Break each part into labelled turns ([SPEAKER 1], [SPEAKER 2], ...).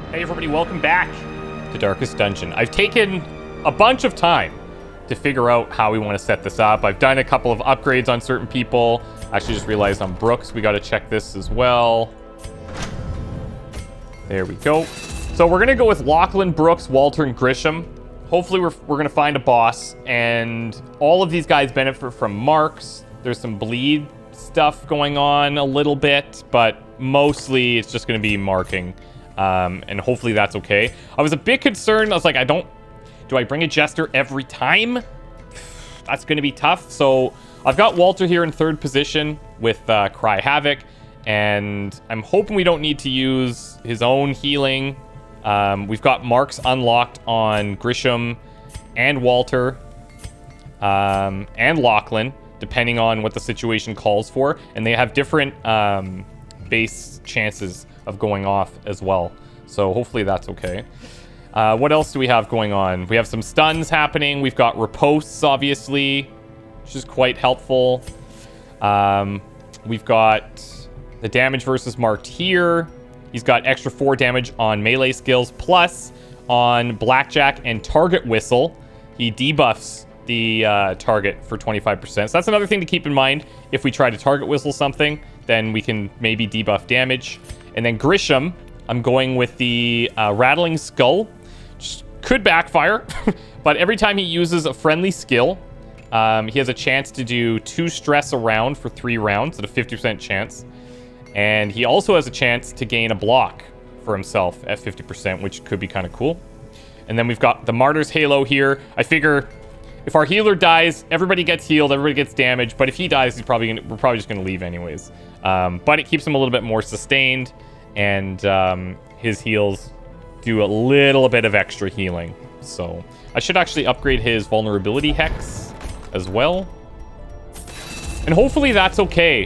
[SPEAKER 1] Hey everybody, welcome back to Darkest Dungeon. I've taken a bunch of time to figure out how we want to set this up. I've done a couple of upgrades on certain people. Actually just realized on Brooks, we got to check this as well. There we go. So we're going to go with Lachlan, Brooks, Walter, and Grisham. Hopefully we're going to find a boss, and all of these guys benefit from marks. There's some bleed stuff going on a little bit, but mostly it's just going to be marking. And hopefully that's okay. I was a bit concerned. I was like, do I bring a jester every time? That's going to be tough. So I've got Walter here in third position with Cry Havoc, and I'm hoping we don't need to use his own healing. We've got marks unlocked on Grisham and Walter, and Lachlan, depending on what the situation calls for. And they have different base chances of going off as well. So hopefully that's okay. What else do we have going on? We have some stuns happening. We've got ripostes, obviously, which is quite helpful. We've got the damage versus marked here. He's got extra 4 damage on melee skills, plus on Blackjack and Target Whistle, he debuffs the target for 25%. So that's another thing to keep in mind. If we try to Target Whistle something, then we can maybe debuff damage. And then Grisham, I'm going with the Rattling Skull. Just could backfire, but every time he uses a friendly skill, he has a chance to do 2 stress a round for 3 rounds at a 50% chance. And he also has a chance to gain a block for himself at 50%, which could be kind of cool. And then we've got the Martyr's Halo here. I figure if our healer dies, everybody gets healed, everybody gets damaged. But if he dies, we're probably just going to leave anyways. But it keeps him a little bit more sustained, and his heals do a little bit of extra healing. So I should actually upgrade his vulnerability hex as well. And hopefully that's okay.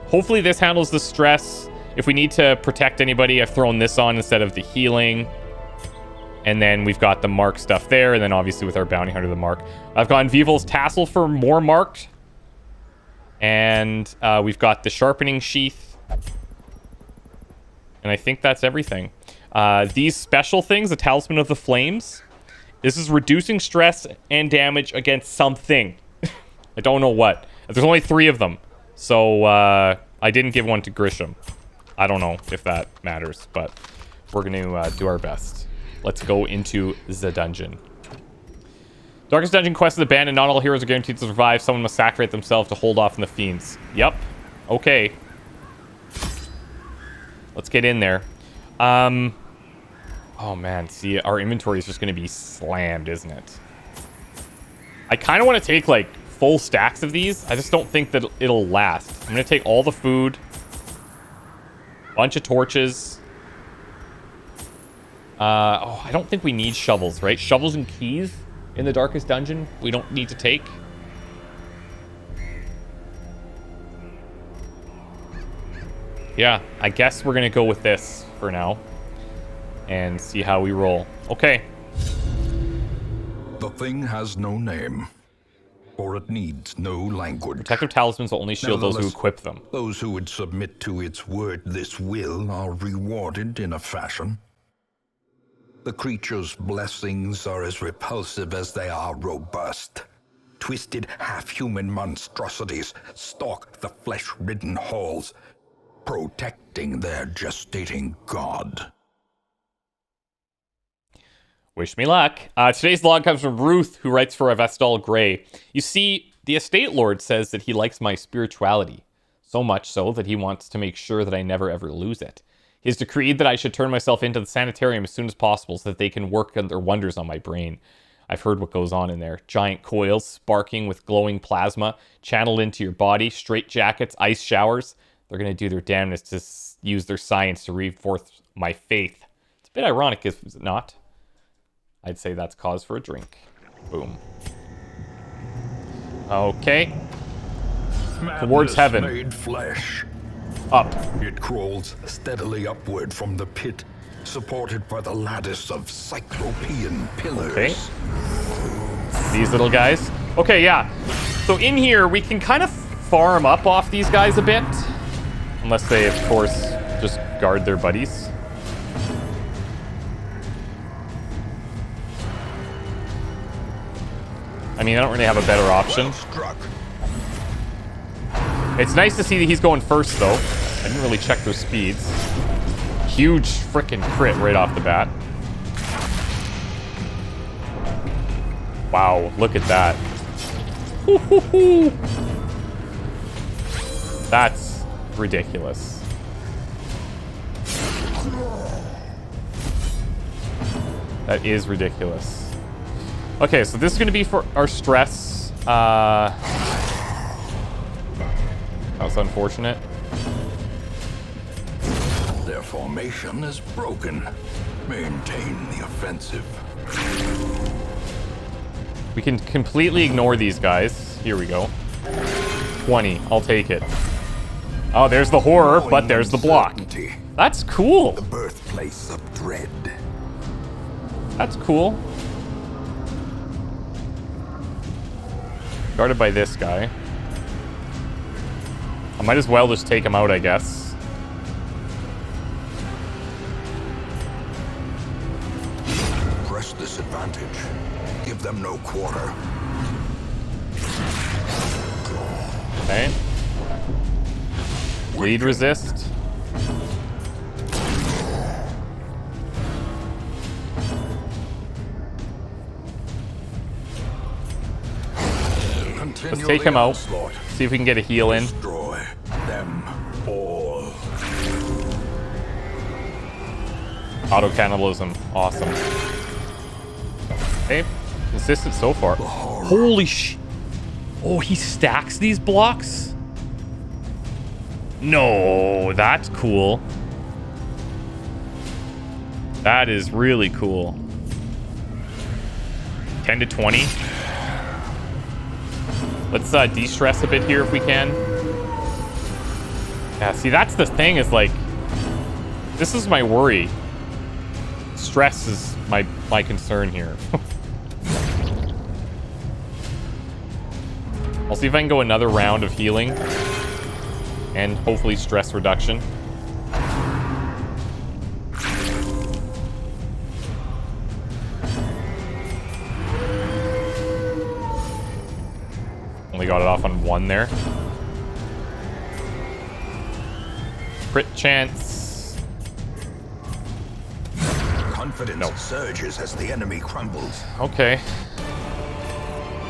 [SPEAKER 1] Hopefully this handles the stress. If we need to protect anybody, I've thrown this on instead of the healing. And then we've got the mark stuff there. And then obviously with our bounty hunter, the mark. I've gone Vival's Tassel for more marked. And we've got the sharpening sheath. And I think that's everything. These special things, the Talisman of the Flames. This is reducing stress and damage against something. I don't know what. There's only 3 of them. So I didn't give one to Grisham. I don't know if that matters, but we're going to do our best. Let's go into the dungeon. Darkest Dungeon quest is abandoned. Not all heroes are guaranteed to survive. Someone must sacrifice themselves to hold off on the fiends. Yep. Okay. Let's get in there. Oh man, see, our inventory is just going to be slammed, isn't it? I kind of want to take like full stacks of these. I just don't think that it'll last. I'm going to take all the food. Bunch of torches. I don't think we need shovels, right? Shovels and keys in the Darkest Dungeon, we don't need to take. Yeah, I guess we're going to go with this for now and see how we roll. Okay.
[SPEAKER 2] The thing has no name, or it needs no language.
[SPEAKER 1] Protective talismans will only shield those who equip them.
[SPEAKER 2] Those who would submit to its word, this will, are rewarded in a fashion. The creature's blessings are as repulsive as they are robust. Twisted, half-human monstrosities stalk the flesh-ridden halls, protecting their gestating god.
[SPEAKER 1] Wish me luck. Today's log comes from Ruth, who writes for Avestal Grey. You see, the estate lord says that he likes my spirituality, so much so that he wants to make sure that I never ever lose it. He has decreed that I should turn myself into the sanitarium as soon as possible so that they can work their wonders on my brain. I've heard what goes on in there. Giant coils sparking with glowing plasma channeled into your body, straight jackets, ice showers. They're going to do their damnedest to use their science to reinforce my faith. It's a bit ironic, is it not? I'd say that's cause for a drink. Boom. Okay. Towards heaven.
[SPEAKER 2] Made flesh.
[SPEAKER 1] Up.
[SPEAKER 2] It crawls steadily upward from the pit, supported by the lattice of cyclopean pillars.
[SPEAKER 1] Okay. These little guys. Okay, yeah. So in here, we can kind of farm up off these guys a bit. Unless they, of course, just guard their buddies. I mean, I don't really have a better option.
[SPEAKER 2] Struck.
[SPEAKER 1] It's nice to see that he's going first, though. I didn't really check those speeds. Huge frickin' crit right off the bat. Wow, look at that. That's ridiculous. That is ridiculous. Okay, so this is going to be for our stress. That was unfortunate.
[SPEAKER 2] Their formation is broken. Maintain the offensive.
[SPEAKER 1] We can completely ignore these guys. Here we go. 20. I'll take it. Oh, there's the horror, but there's the block. That's cool.
[SPEAKER 2] The birthplace of dread.
[SPEAKER 1] That's cool. Guarded by this guy. I might as well just take him out, I guess.
[SPEAKER 2] Press this advantage. Give them no quarter.
[SPEAKER 1] Okay. Bleed resist. Let's take him out. See if we can get a heal in.
[SPEAKER 2] Destroy them all.
[SPEAKER 1] Auto cannibalism. Awesome. Okay. Consistent so far. Holy sh... Oh, he stacks these blocks? No, that's cool. That is really cool. 10 to 20. Let's de-stress a bit here if we can. Yeah, see, that's the thing is like... This is my worry. Stress is my concern here. I'll see if I can go another round of healing. And hopefully stress reduction. Only got it off on one there. Crit chance.
[SPEAKER 2] Confidence surges as the enemy crumbles.
[SPEAKER 1] Okay.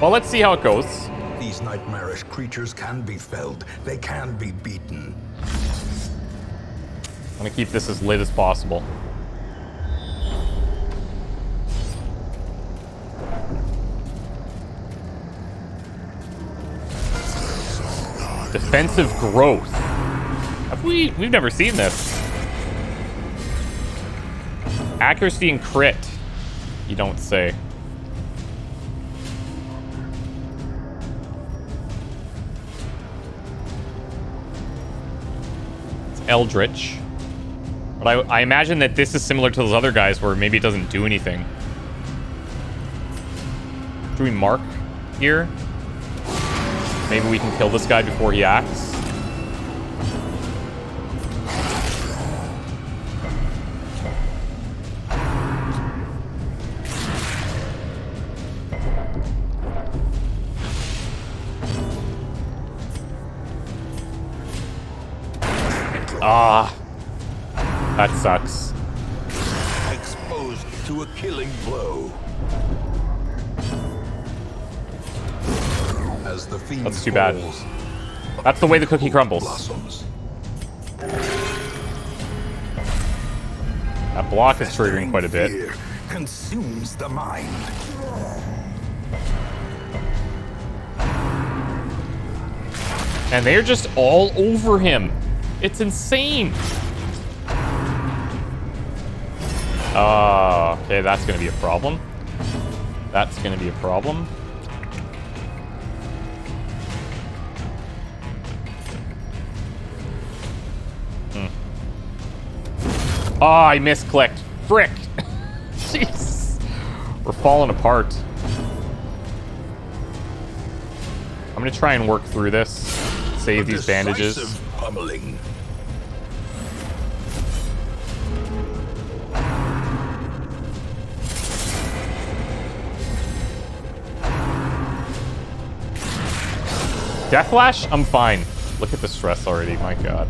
[SPEAKER 1] Well, let's see how it goes.
[SPEAKER 2] These nightmarish creatures can be felled. They can be beaten.
[SPEAKER 1] I'm gonna keep this as lit as possible. Defensive growth. We've never seen this. Accuracy and crit. You don't say. Eldritch. But I imagine that this is similar to those other guys where maybe it doesn't do anything. Do we mark here? Maybe we can kill this guy before he acts. Ah, that sucks.
[SPEAKER 2] Exposed to a killing blow. As the fiend
[SPEAKER 1] That's too bad.
[SPEAKER 2] falls,
[SPEAKER 1] That's the way the cookie crumbles.
[SPEAKER 2] blossoms.
[SPEAKER 1] That block is triggering quite a bit.
[SPEAKER 2] Fear consumes the mind.
[SPEAKER 1] And they're just all over him. It's insane. Oh, okay, that's gonna be a problem. That's gonna be a problem. Oh, I misclicked. Frick. Jeez. We're falling apart. I'm gonna try and work through this. Save these bandages.
[SPEAKER 2] Decisive pummeling.
[SPEAKER 1] Deathlash, I'm fine. Look at the stress already, my god.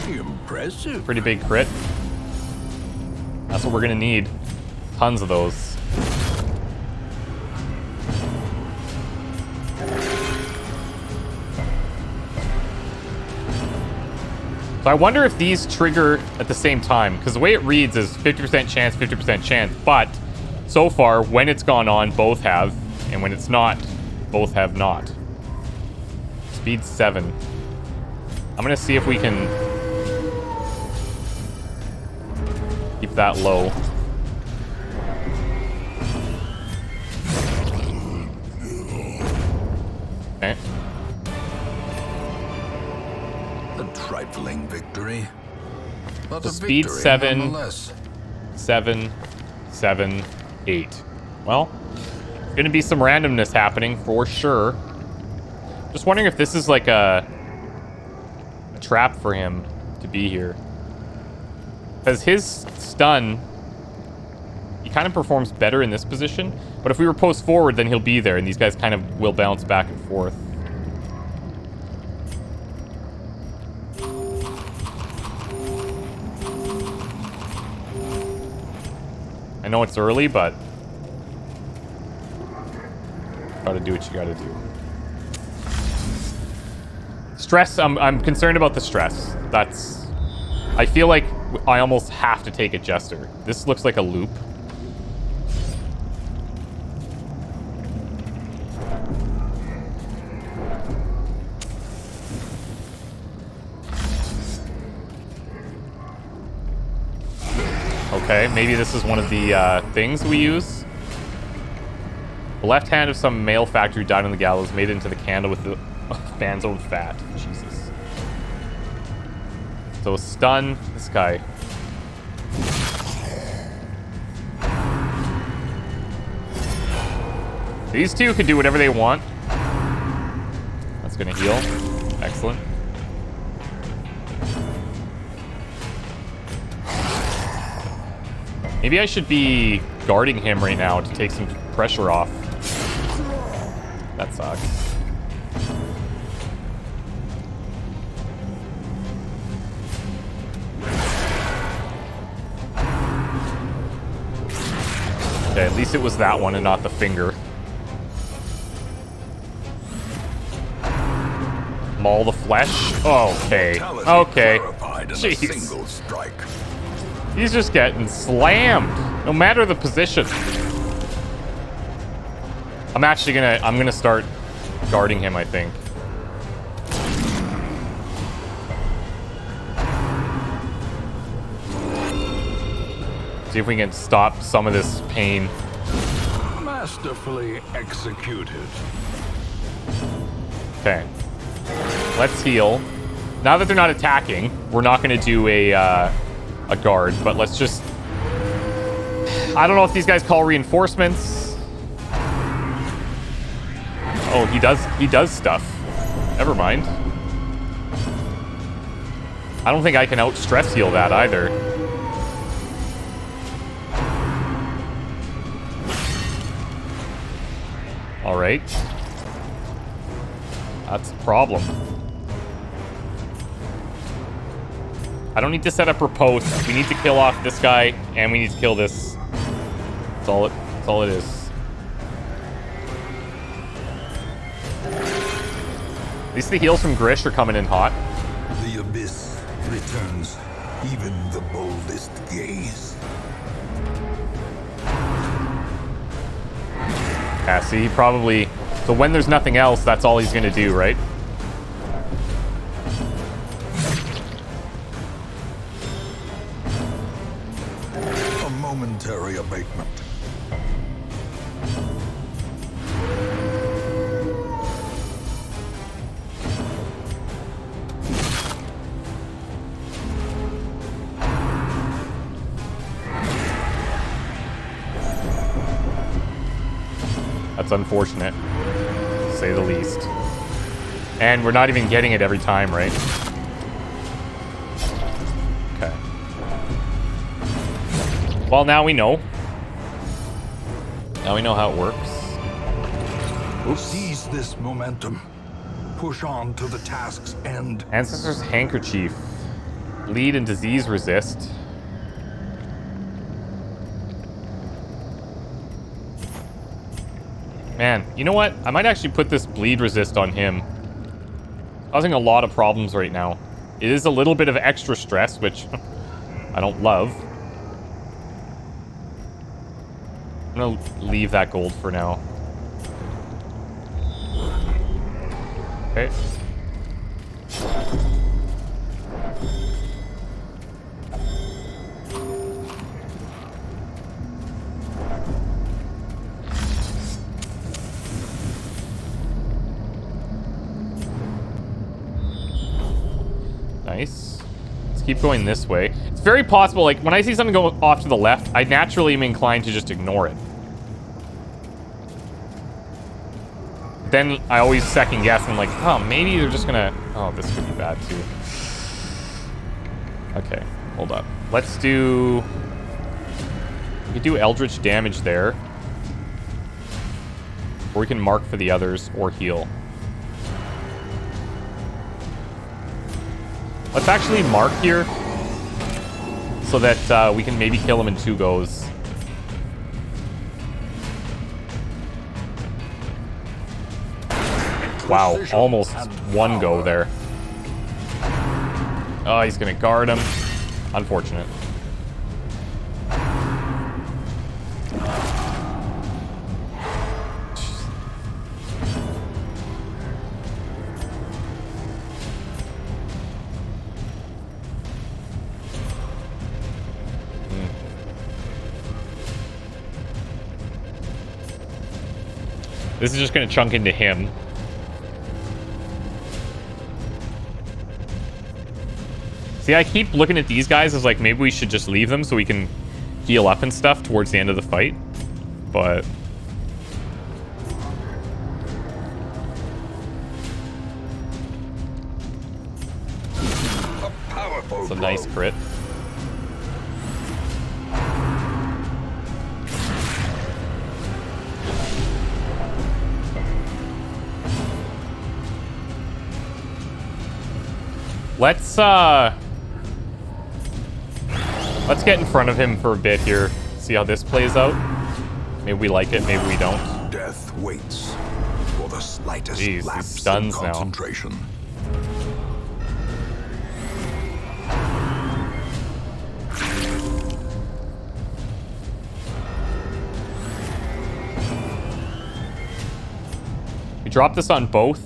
[SPEAKER 2] Impressive.
[SPEAKER 1] Pretty big crit. That's what we're gonna need. Tons of those. So I wonder if these trigger at the same time, because the way it reads is 50% chance, 50% chance, but so far, when it's gone on, both have, and when it's not, both have not. Speed 7. I'm gonna see if we can keep that low. Okay.
[SPEAKER 2] A trifling victory. But
[SPEAKER 1] So
[SPEAKER 2] a
[SPEAKER 1] speed
[SPEAKER 2] victory
[SPEAKER 1] 7,
[SPEAKER 2] nonetheless.
[SPEAKER 1] 7, 7, 8. Well, there's gonna be some randomness happening for sure. Just wondering if this is like a trap for him to be here. Because his stun, he kind of performs better in this position. But if we were post forward, then he'll be there, and these guys kind of will bounce back and forth. I know it's early, but gotta do what you gotta do. Stress, I'm concerned about the stress. That's... I feel like I almost have to take a Jester. This looks like a loop. Okay, maybe this is one of the things we use. The left hand of some male factor who died on the gallows made it into the candle with the man's own fat. Jesus. So stun this guy. These two can do whatever they want. That's gonna heal. Excellent. Maybe I should be guarding him right now to take some pressure off. That sucks. Okay, at least it was that one and not the finger. Maul the flesh? Okay. Okay. Jeez. He's just getting slammed, no matter the position. I'm gonna start guarding him, I think. See if we can stop some of this pain.
[SPEAKER 2] Masterfully executed.
[SPEAKER 1] Okay. Let's heal. Now that they're not attacking, we're not gonna do a guard, but let's just... I don't know if these guys call reinforcements. Oh, he does stuff. Never mind. I don't think I can out-stress heal that either. Alright. That's a problem. I don't need to set up riposte. We need to kill off this guy, and we need to kill this. That's all it is. At least the heals from Grish are coming in hot.
[SPEAKER 2] The abyss returns even the boldest gaze.
[SPEAKER 1] Yeah, see, he probably... So when there's nothing else, that's all he's gonna do, right?
[SPEAKER 2] A momentary abatement.
[SPEAKER 1] That's unfortunate, to say the least. And we're not even getting it every time, right? Okay. Well, now we know. Now we know how it works. Oops.
[SPEAKER 2] Seize this momentum. Push on to the task's end.
[SPEAKER 1] Ancestor's Handkerchief. Bleed and disease resist. Man, you know what? I might actually put this bleed resist on him. Causing a lot of problems right now. It is a little bit of extra stress, which I don't love. I'm gonna leave that gold for now. Okay. Nice. Let's keep going this way. It's very possible, like, when I see something go off to the left, I naturally am inclined to just ignore it. Then I always second guess and I'm like, oh, maybe they're just gonna... Oh, this could be bad too. Okay, hold up. Let's do... We could do Eldritch damage there. Or we can mark for the others or heal. Let's actually mark here so that we can maybe kill him in 2 goes. Wow, almost 1 go there. Oh, he's gonna guard him. Unfortunate. This is just gonna chunk into him. See, I keep looking at these guys as like, maybe we should just leave them so we can heal up and stuff towards the end of the fight. But... It's a nice crit. Let's get in front of him for a bit here. See how this plays out. Maybe we like it, maybe we don't.
[SPEAKER 2] Death waits for the slightest
[SPEAKER 1] Jeez,
[SPEAKER 2] lapse
[SPEAKER 1] these stuns
[SPEAKER 2] in
[SPEAKER 1] now.
[SPEAKER 2] concentration.
[SPEAKER 1] We drop this on both.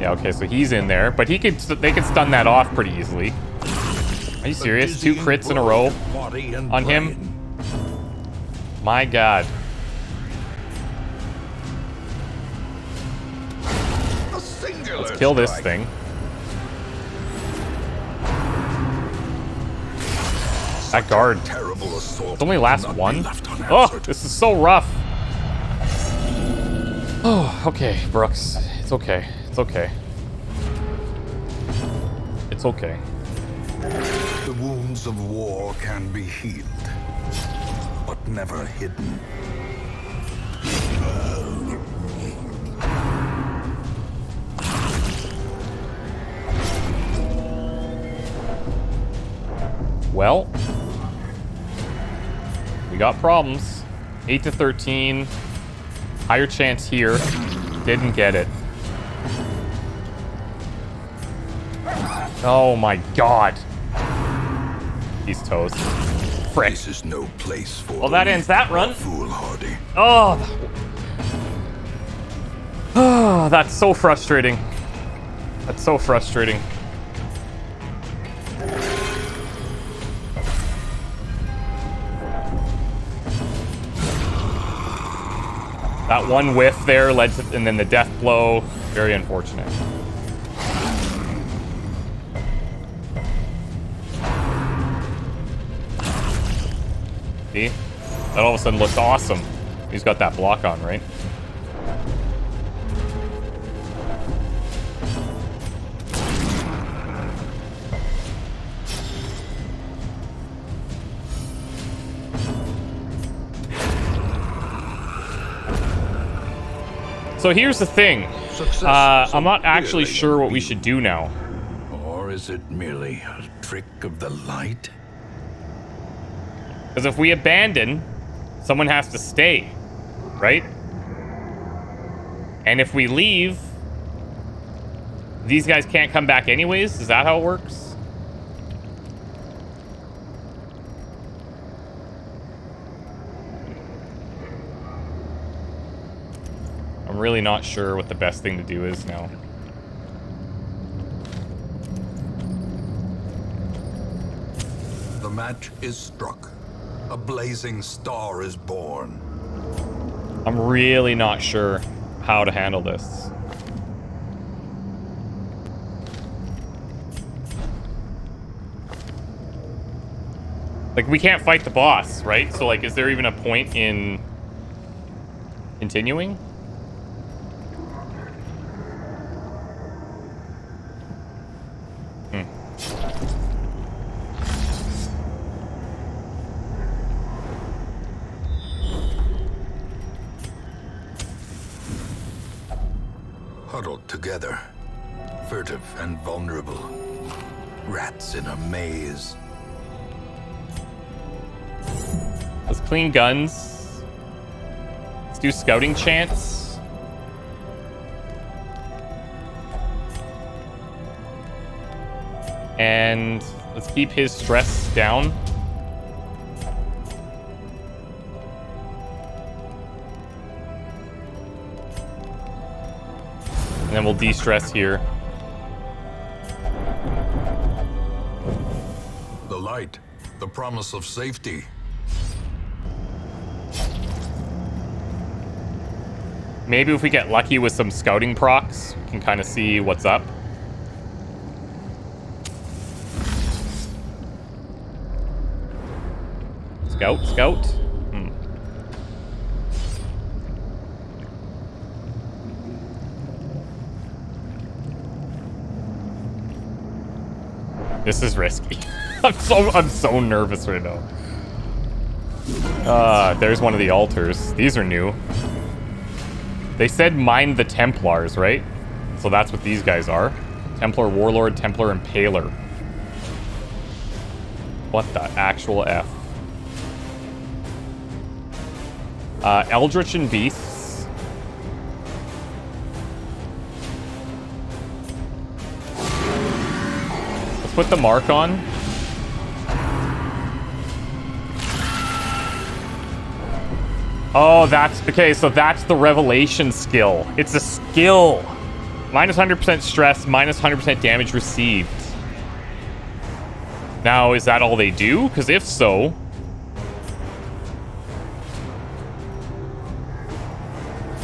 [SPEAKER 1] Yeah, okay, so he's in there, but they could stun that off pretty easily. Are you serious? 2 crits in a row on him? My god. Let's kill this thing. That guard. It only lasts 1? Oh, this is so rough. Oh, okay, Brooks. It's okay. It's okay. It's okay.
[SPEAKER 2] The wounds of war can be healed, but never hidden.
[SPEAKER 1] Well, we got problems. 8 to 13. Higher chance here. Didn't get it. Oh my god. He's toast. Frick.
[SPEAKER 2] This is no place for
[SPEAKER 1] Well, that ends that run.
[SPEAKER 2] foolhardy.
[SPEAKER 1] Oh. Oh, that's so frustrating. That's so frustrating. That one whiff there led to, and then the death blow. Very unfortunate. See? That all of a sudden looks awesome. He's got that block on, right? So here's the thing. I'm not actually sure what we should do now.
[SPEAKER 2] Or is it merely a trick of the light?
[SPEAKER 1] Because if we abandon, someone has to stay, right? And if we leave, these guys can't come back anyways? Is that how it works? I'm really not sure what the best thing to do is now.
[SPEAKER 2] The match is struck. A blazing star is born.
[SPEAKER 1] I'm really not sure how to handle this. Like, we can't fight the boss, right? So, like, is there even a point in continuing?
[SPEAKER 2] Huddled together, furtive and vulnerable. Rats in a maze.
[SPEAKER 1] Let's clean guns. Let's do scouting chance. And let's keep his stress down. And then we'll de-stress here.
[SPEAKER 2] The light, the promise of safety.
[SPEAKER 1] Maybe if we get lucky with some scouting procs, we can kind of see what's up. Scout, scout. This is risky. I'm so nervous right now. There's one of the altars. These are new. They said mind the Templars, right? So that's what these guys are. Templar Warlord, Templar Impaler. What the actual F? Eldritch and Beasts. Let's put the mark on. Oh, that's... Okay, so that's the Revelation skill. It's a skill. Minus 100% stress, minus 100% damage received. Now, is that all they do? Because if so...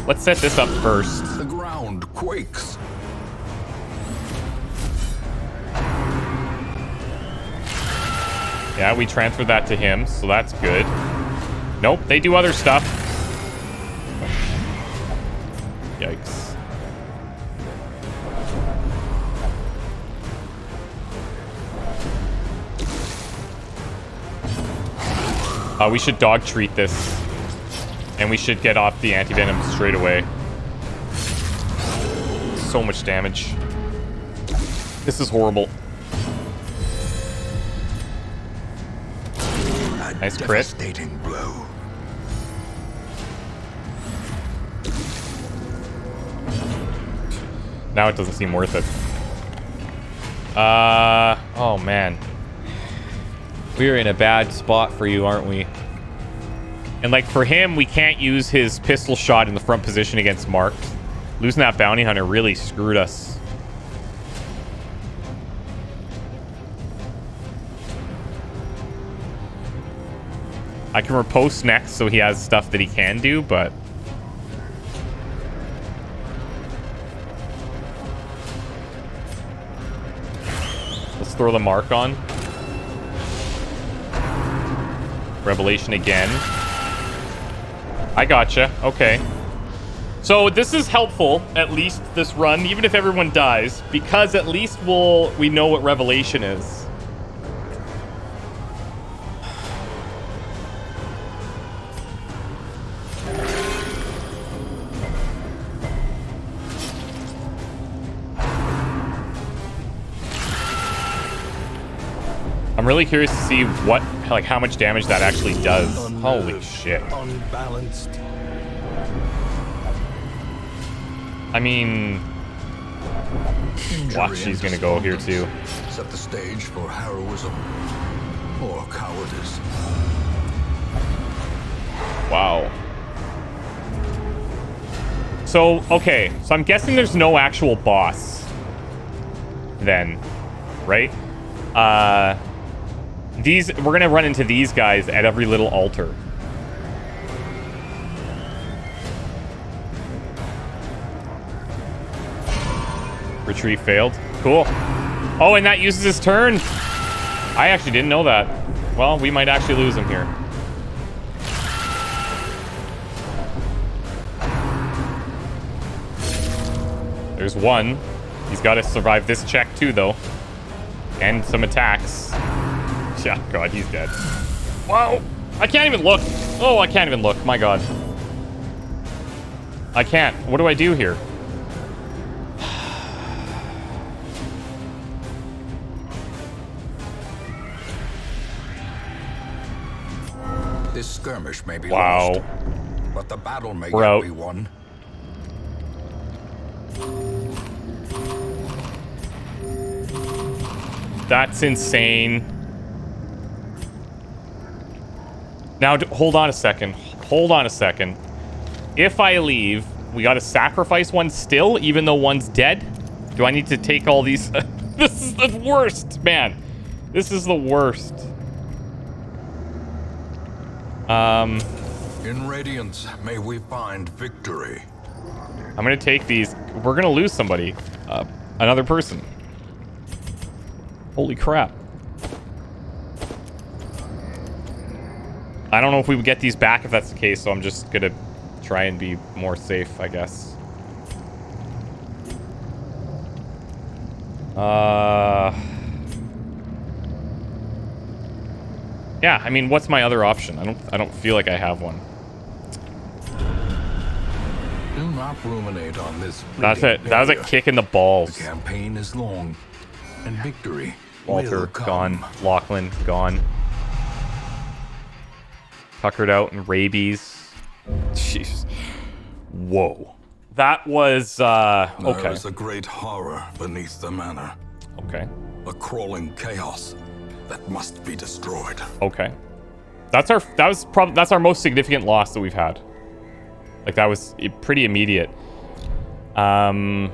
[SPEAKER 1] Let's set this up first.
[SPEAKER 2] The ground quakes.
[SPEAKER 1] Yeah, we transferred that to him, so that's good. Nope, they do other stuff. Yikes. We should dog treat this. And we should get off the anti-venom straight away. So much damage. This is horrible. Nice crit.
[SPEAKER 2] Devastating blow.
[SPEAKER 1] Now it doesn't seem worth it. Oh man. We're in a bad spot for you, aren't we? And like for him, we can't use his pistol shot in the front position against Mark. Losing that bounty hunter really screwed us. I can riposte next so he has stuff that he can do, but... Let's throw the mark on. Revelation again. I gotcha. Okay. So this is helpful, at least this run, even if everyone dies, because at least we know what Revelation is. I'm really curious to see what, like, how much damage that actually does. Holy shit.
[SPEAKER 2] Unbalanced.
[SPEAKER 1] I mean, watch, she's gonna go here too.
[SPEAKER 2] Set the stage for heroism or cowardice.
[SPEAKER 1] Wow. So, okay. So I'm guessing there's no actual boss then, right? We're gonna run into these guys at every little altar. Retreat failed. Cool. Oh, and that uses his turn. I actually didn't know that. Well, we might actually lose him here. There's one. He's got to survive this check too, though. And some attacks. Yeah, God, he's dead. Wow. I can't even look. Oh, I can't even look. My God. I can't. What do I do here?
[SPEAKER 2] This skirmish may be
[SPEAKER 1] wow.
[SPEAKER 2] lost, but the battle may
[SPEAKER 1] We're
[SPEAKER 2] yet
[SPEAKER 1] out.
[SPEAKER 2] be won.
[SPEAKER 1] That's insane. Now, hold on a second. Hold on a second. If I leave, we got to sacrifice one still, even though one's dead? Do I need to take all these? This is the worst, man. This is the worst.
[SPEAKER 2] In Radiance, may we find victory.
[SPEAKER 1] I'm going to take these. We're going to lose somebody. Another person. Holy crap. I don't know if we would get these back if that's the case, so I'm just going to try and be more safe, I guess. Yeah, I mean, what's my other option? I don't feel like I have one.
[SPEAKER 2] Do not ruminate on this.
[SPEAKER 1] That's it. That was a kick in the balls.
[SPEAKER 2] The campaign is long, and victory
[SPEAKER 1] Walter,
[SPEAKER 2] will come.
[SPEAKER 1] gone. Lachlan, gone. Tuckered out and rabies. Jeez. Whoa. That was, okay.
[SPEAKER 2] There is a great horror beneath the manor.
[SPEAKER 1] Okay.
[SPEAKER 2] A crawling chaos that must be destroyed.
[SPEAKER 1] Okay. That's our most significant loss that we've had. Like, that was pretty immediate. However,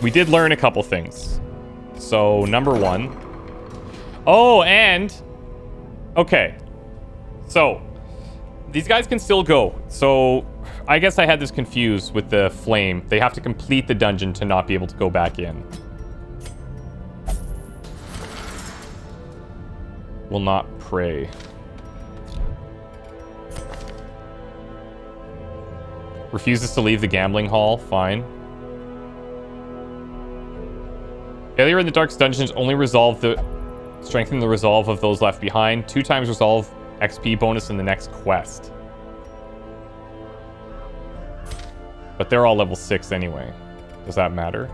[SPEAKER 1] we did learn a couple things. So, number one. Oh, and... Okay. So, these guys can still go. So, I guess I had this confused with the flame. They have to complete the dungeon to not be able to go back in. Will not pray. Refuses to leave the gambling hall. Fine. Failure in the Dark's dungeons only strengthen the resolve of those left behind. 2 times resolve XP bonus in the next quest. But they're all level 6 anyway. Does that matter?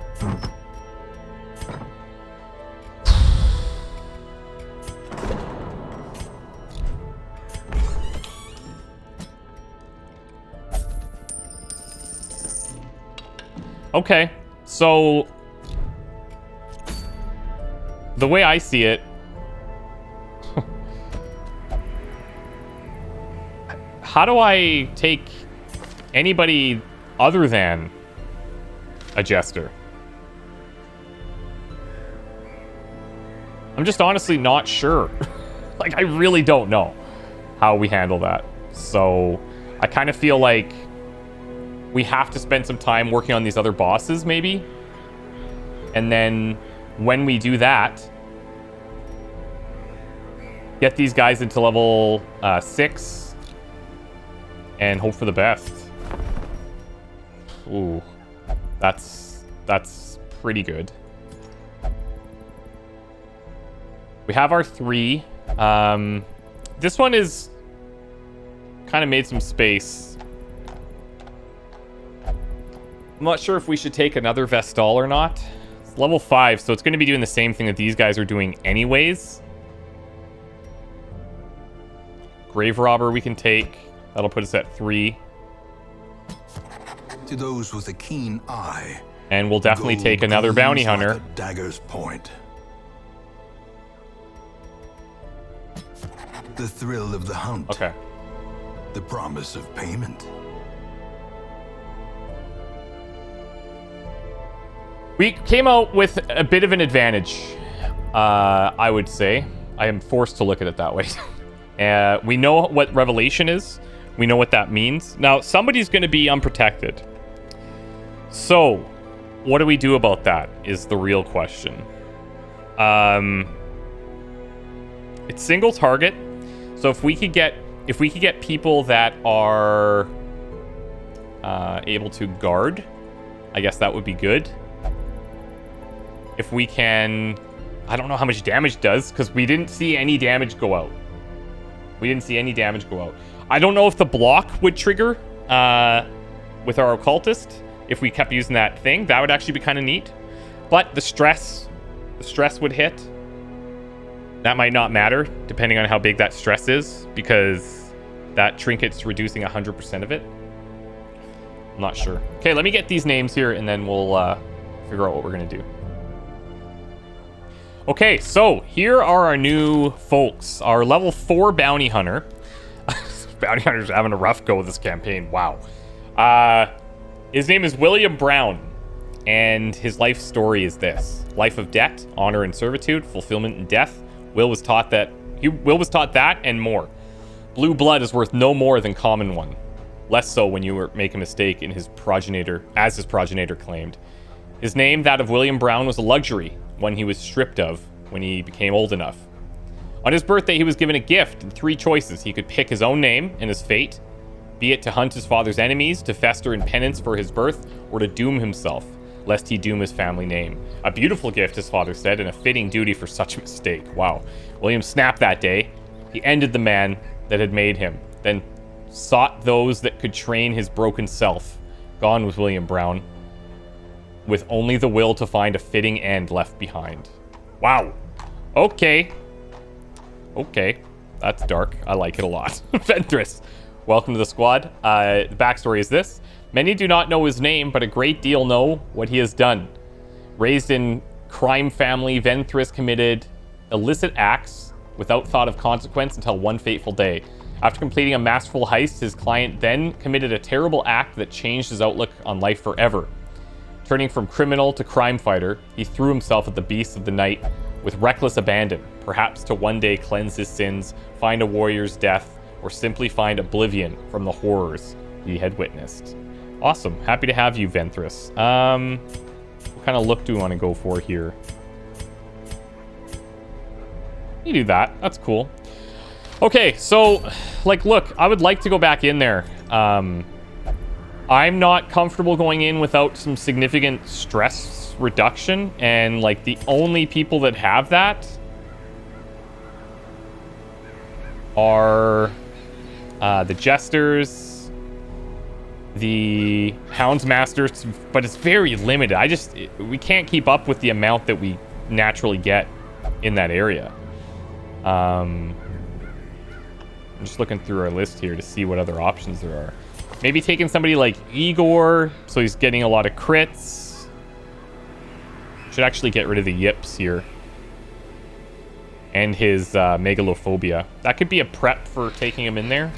[SPEAKER 1] Okay, so the way I see it, how do I take anybody other than a jester? I'm just honestly not sure. Like, I really don't know how we handle that. So I kind of feel like we have to spend some time working on these other bosses, maybe. And then when we do that, get these guys into level 6 and hope for the best. Ooh, that's pretty good. We have our 3. This one is kind of made some space. I'm not sure if we should take another Vestal or not. It's level 5, so it's going to be doing the same thing that these guys are doing anyways. Grave Robber we can take. That'll put us at 3.
[SPEAKER 2] To those with a keen eye.
[SPEAKER 1] And we'll definitely take another bounty hunter.
[SPEAKER 2] Like a dagger's point. The thrill of the hunt.
[SPEAKER 1] Okay.
[SPEAKER 2] The promise of payment.
[SPEAKER 1] We came out with a bit of an advantage, I would say. I am forced to look at it that way. We know what Revelation is. We know what that means. Now, somebody's going to be unprotected. So, what do we do about that is the real question. It's single target. So if we could get people that are able to guard, I guess that would be good. If we can, I don't know how much damage does because we didn't see any damage go out. I don't know if the block would trigger with our occultist if we kept using that thing. That would actually be kind of neat. But the stress would hit. That might not matter depending on how big that stress is because that trinket's reducing 100% of it. I'm not sure. Okay, let me get these names here and then we'll figure out what we're going to do. Okay, so here are our new folks. Our level 4 bounty hunter. Bounty hunter's having a rough go with this campaign. Wow. His name is William Brown, and his life story is this: life of debt, honor and servitude, fulfillment and death. Will was taught that and more. Blue blood is worth no more than common one. Less so when you make a mistake in his progenitor, as his progenitor claimed. His name, that of William Brown, was a luxury, one he was stripped of when he became old enough. On his birthday, he was given a gift and 3 choices. He could pick his own name and his fate, be it to hunt his father's enemies, to fester in penance for his birth, or to doom himself, lest he doom his family name. A beautiful gift, his father said, and a fitting duty for such a mistake. Wow. William snapped that day. He ended the man that had made him, then sought those that could train his broken self. Gone was William Brown, with only the will to find a fitting end left behind. Wow. Okay. That's dark. I like it a lot. Ventress, welcome to the squad. The backstory is this. Many do not know his name, but a great deal know what he has done. Raised in crime family, Ventress committed illicit acts without thought of consequence until one fateful day. After completing a masterful heist, his client then committed a terrible act that changed his outlook on life forever. Turning from criminal to crime fighter, he threw himself at the beasts of the night with reckless abandon, perhaps to one day cleanse his sins, find a warrior's death, or simply find oblivion from the horrors he had witnessed. Awesome. Happy to have you, Ventress. What kind of look do we want to go for here? You do that. That's cool. Okay, so, look, I would like to go back in there. I'm not comfortable going in without some significant stress reduction, and, the only people that have that are the Jesters, the Houndsmasters, but it's very limited. We can't keep up with the amount that we naturally get in that area. I'm just looking through our list here to see what other options there are. Maybe taking somebody like Igor, so he's getting a lot of crits. Should actually get rid of the yips here. And his megalophobia. That could be a prep for taking him in there.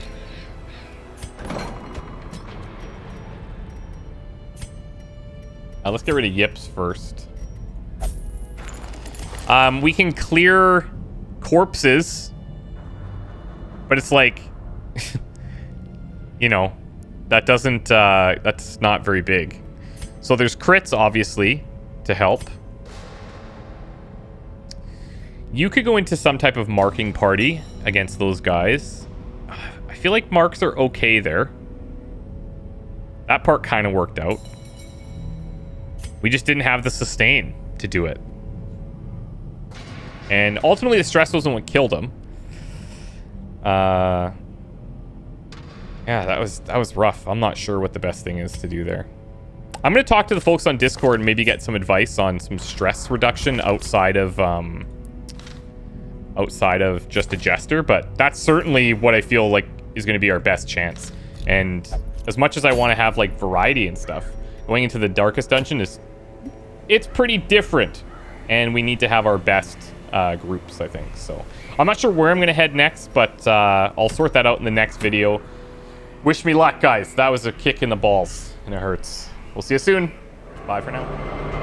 [SPEAKER 1] Let's get rid of yips first. We can clear corpses, but it's that doesn't, that's not very big. So there's crits, obviously, to help. You could go into some type of marking party against those guys. I feel like marks are okay there. That part kind of worked out. We just didn't have the sustain to do it. And ultimately, the stress wasn't what killed him. Yeah, that was rough. I'm not sure what the best thing is to do there. I'm going to talk to the folks on Discord and maybe get some advice on some stress reduction outside of just a jester, but that's certainly what I feel like is going to be our best chance. And as much as I want to have like variety and stuff, going into the darkest dungeon it's pretty different, and we need to have our best groups, I think. So I'm not sure where I'm going to head next, but I'll sort that out in the next video. Wish me luck, guys. That was a kick in the balls, and it hurts. We'll see you soon. Bye for now.